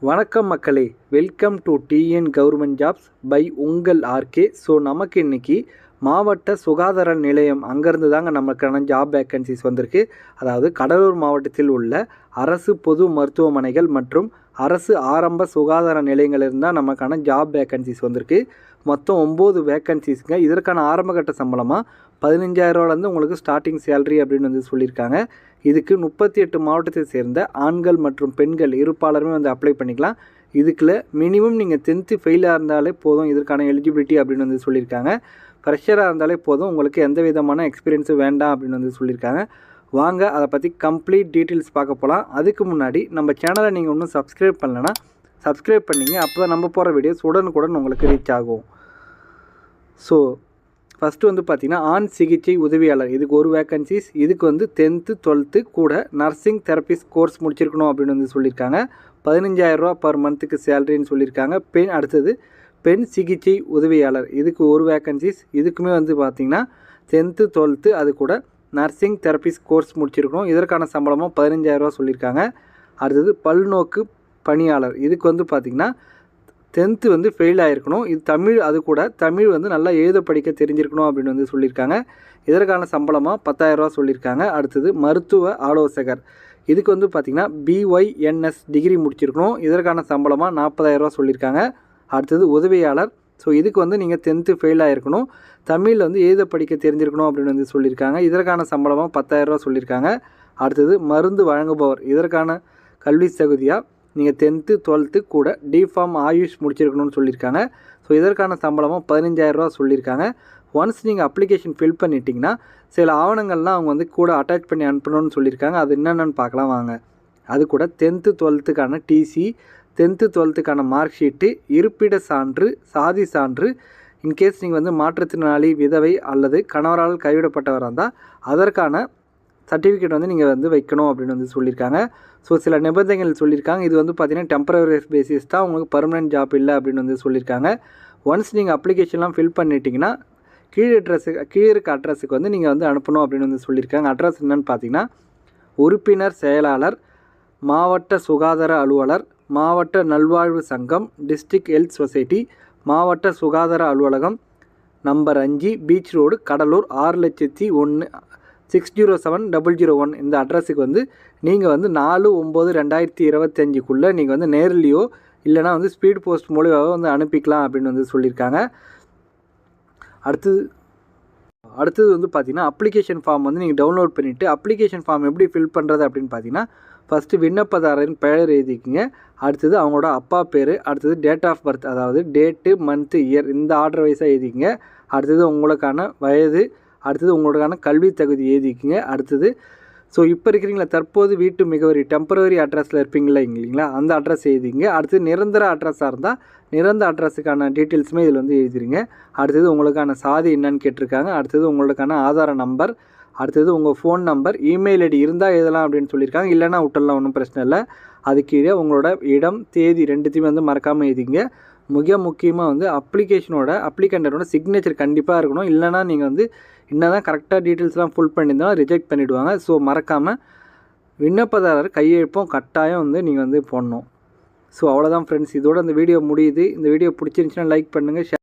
வணக்கம் மக்களே, welcome to TN government jobs by உங்கள் ஆர்கே. ஸோ நமக்கு இன்றைக்கி மாவட்ட சுகாதார நிலையம் அங்கேருந்து தாங்க நமக்கான ஜாப் வேக்கன்சிஸ் வந்திருக்கு. அதாவது கடலூர் மாவட்டத்தில் உள்ள அரசு பொது மருத்துவமனைகள் மற்றும் அரசு ஆரம்ப சுகாதார நிலையங்களிலிருந்து தான் நமக்கான ஜாப் வேக்கன்சிஸ் வந்திருக்கு. மொத்தம் 9 வேக்கன்சிஸ்ங்க. இதற்கான ஆரம்பகட்ட சம்பளமாக 15,000 உங்களுக்கு ஸ்டார்டிங் சேலரி அப்படின்னு சொல்லியிருக்காங்க. இதுக்கு 38 மாவட்டத்தை சேர்ந்த ஆண்கள் மற்றும் பெண்கள் இருப்பாளருமே அப்ளை பண்ணிக்கலாம். இதுக்குள்ள மினிமம் நீங்கள் 10th ஃபெயிலாக இருந்தாலே போதும் இதற்கான எலிஜிபிலிட்டி அப்படின்னு சொல்லியிருக்காங்க. ஃப்ரெஷராக இருந்தாலே போதும், உங்களுக்கு எந்த விதமான எக்ஸ்பீரியன்ஸும் வேண்டாம் அப்படின்னு சொல்லியிருக்காங்க. வாங்க அதை பற்றி கம்ப்ளீட் டீட்டெயில்ஸ் பார்க்க போகலாம். அதுக்கு முன்னாடி நம்ம சேனலை நீங்கள் இன்னும் சப்ஸ்கிரைப் பண்ணலைன்னா சப்ஸ்கிரைப் பண்ணிங்க. அப்போ தான் நம்ம போகிற வீடியோஸ் உடனுக்குடன் உங்களுக்கு ரீச் ஆகும். ஸோ ஃபஸ்ட்டு பார்த்திங்கன்னா ஆண் சிகிச்சை உதவியாளர், இதுக்கு ஒரு வேக்கன்சிஸ். இதுக்கு 10th 12th கூட நர்சிங் தெரபிஸ்ட் கோர்ஸ் முடிச்சிருக்கணும் அப்படின்னு சொல்லியிருக்காங்க. 15,000 பர் மந்த்துக்கு சேலரின்னு சொல்லியிருக்காங்க. அடுத்தது பெண் சிகிச்சை உதவியாளர், இதுக்கு ஒரு வேக்கன்சிஸ். இதுக்குமே பார்த்திங்கன்னா 10th 12th அது கூட நர்சிங் தெரபிஸ்ட் கோர்ஸ் முடிச்சிருக்கணும். இதற்கான சம்பளமாக 15,000 சொல்லியிருக்காங்க. அடுத்தது பல்நோக்கு பணியாளர், இதுக்கு பார்த்திங்கன்னா 10th ஃபெயில் ஆகிருக்கணும். இது தமிழ், அது கூட தமிழ் நல்லா எழுத படிக்க தெரிஞ்சிருக்கணும் அப்படின்னு சொல்லியிருக்காங்க. இதற்கான சம்பளமாக 10,000 சொல்லியிருக்காங்க. அடுத்தது மருத்துவ ஆலோசகர், இதுக்கு பார்த்திங்கன்னா BYNS டிகிரி முடிச்சிருக்கணும். இதற்கான சம்பளமாக 40,000 சொல்லியிருக்காங்க. அடுத்தது உதவியாளர், ஸோ இதுக்கு நீங்கள் 10th ஃபெயில் ஆகிருக்கணும், தமிழில் எழுத படிக்க தெரிஞ்சிருக்கணும் அப்படின்னு சொல்லியிருக்காங்க. இதற்கான சம்பளமாக 10,000 சொல்லியிருக்காங்க. அடுத்தது மருந்து வழங்குபவர், இதற்கான கல்வி தகுதியாக நீங்கள் 10th 12th கூட டிஃபார்ம் ஆயுஷ் முடிச்சிருக்கணும்னு சொல்லியிருக்காங்க. ஸோ இதற்கான சம்பளமாக 15,000 சொல்லியிருக்காங்க. ஒன்ஸ் நீங்கள் அப்ளிகேஷன் ஃபில் பண்ணிட்டீங்கன்னா சில ஆவணங்கள்லாம் அவங்க கூட அட்டாச் பண்ணி அனுப்பணும்னு சொல்லியிருக்காங்க. அது என்னென்னு பார்க்கலாம் வாங்க. அது கூட 10th 12th DC, 10th 12th mark sheet, இருப்பிட சான்று, சாதி சான்று, இன்கேஸ் நீங்கள் மாற்றுத்திறனாளி, விதவை அல்லது கணவரால் கைவிடப்பட்டவராக இருந்தால் அதற்கான சர்டிஃபிகேட் நீங்கள் வைக்கணும் அப்படின்னு சொல்லியிருக்காங்க. ஸோ சில நிபந்தனைகள் சொல்லியிருக்காங்க. இது பார்த்திங்கன்னா டெம்பரரி பேசிஸ் தான், உங்களுக்கு பர்மனெண்ட் ஜாப் இல்லை அப்படின்னு சொல்லியிருக்காங்க. ஒன்ஸ் நீங்கள் அப்ளிகேஷன்லாம் ஃபில் பண்ணிட்டீங்கன்னா கீழே இருக்க அட்ரஸுக்கு நீங்கள் அனுப்பணும் அப்படின்னு சொல்லியிருக்காங்க. அட்ரஸ் என்னென்னு பார்த்தீங்கன்னா உறுப்பினர் செயலாளர், மாவட்ட சுகாதார அலுவலர், மாவட்ட நல்வாழ்வு சங்கம், டிஸ்ட்ரிக்ட் ஹெல்த் சொசைட்டி, மாவட்ட சுகாதார அலுவலகம், நம்பர் 5 பீச் ரோடு, கடலூர் 6,01,000 607,001 இந்த அட்ரஸுக்கு நீங்கள் 4/9/2025 நீங்கள் நேர்லேயோ இல்லைனா ஸ்பீட் போஸ்ட் மூலியமாக அனுப்பிக்கலாம் அப்படின்னு சொல்லியிருக்காங்க. அடுத்தது பார்த்திங்கன்னா அப்ளிகேஷன் ஃபார்ம் நீங்கள் டவுன்லோட் பண்ணிவிட்டு அப்ளிகேஷன் ஃபார்ம் எப்படி ஃபில் பண்ணுறது அப்படின்னு பார்த்தீங்கன்னா ஃபஸ்ட்டு விண்ணப்பதாரரின் பெயர் எழுதிக்கிங்க. அடுத்தது அவங்களோட அப்பா பேர், அடுத்தது டேட் ஆஃப் பர்த், அதாவது டேட்டு மந்த்து இயர் இந்த ஆர்டர் வைஸாக எழுதிக்கிங்க. அடுத்தது உங்களுக்கான வயது, அடுத்தது உங்களுக்கான கல்வி தகுதி எழுதிக்கிங்க. அடுத்தது ஸோ இப்போ இருக்கிறீங்களா தற்போது வீட்டு முகவரி டெம்பரரி அட்ரஸில் இருப்பீங்களா இல்லைங்களா, அந்த அட்ரஸ் எழுதிங்க. அடுத்தது நிரந்தர அட்ரஸாக இருந்தால் நிரந்தர அட்ரஸுக்கான டீட்டெயில்ஸுமே இதில் எழுதிடுங்க. அடுத்தது உங்களுக்கான சாதி என்னன்னு கேட்டிருக்காங்க. அடுத்தது உங்களுக்கான ஆதார நம்பர், அடுத்தது உங்கள் ஃபோன் நம்பர், இமெயில் ஐடி இருந்தால் எழுதலாம் அப்படின்னு சொல்லியிருக்காங்க. இல்லைனா விட்டுடலாம், ஒன்றும் பிரச்சனை இல்லை. அது கீழே உங்களோட இடம், தேதி ரெண்டுத்தையுமே மறக்காமல் எழுதிங்க. மிக முக்கியமாக அப்ளிகண்டரோட சிக்னேச்சர் கண்டிப்பாக இருக்கணும். இல்லைனா நீங்கள் என்னதான் கரெக்டாக டீட்டெயில்ஸ்லாம் ஃபுல் பண்ணியிருந்தாலும் ரிஜெக்ட் பண்ணிவிடுவாங்க. ஸோ மறக்காமல் விண்ணப்பதாரர் கையெழுப்பும் கட்டாயம் நீங்கள் போடணும். ஸோ அவ்வளோதான் ஃப்ரெண்ட்ஸ், இதோட இந்த வீடியோ முடியுது. இந்த வீடியோ பிடிச்சிருந்துச்சுன்னா லைக் பண்ணுங்கள்.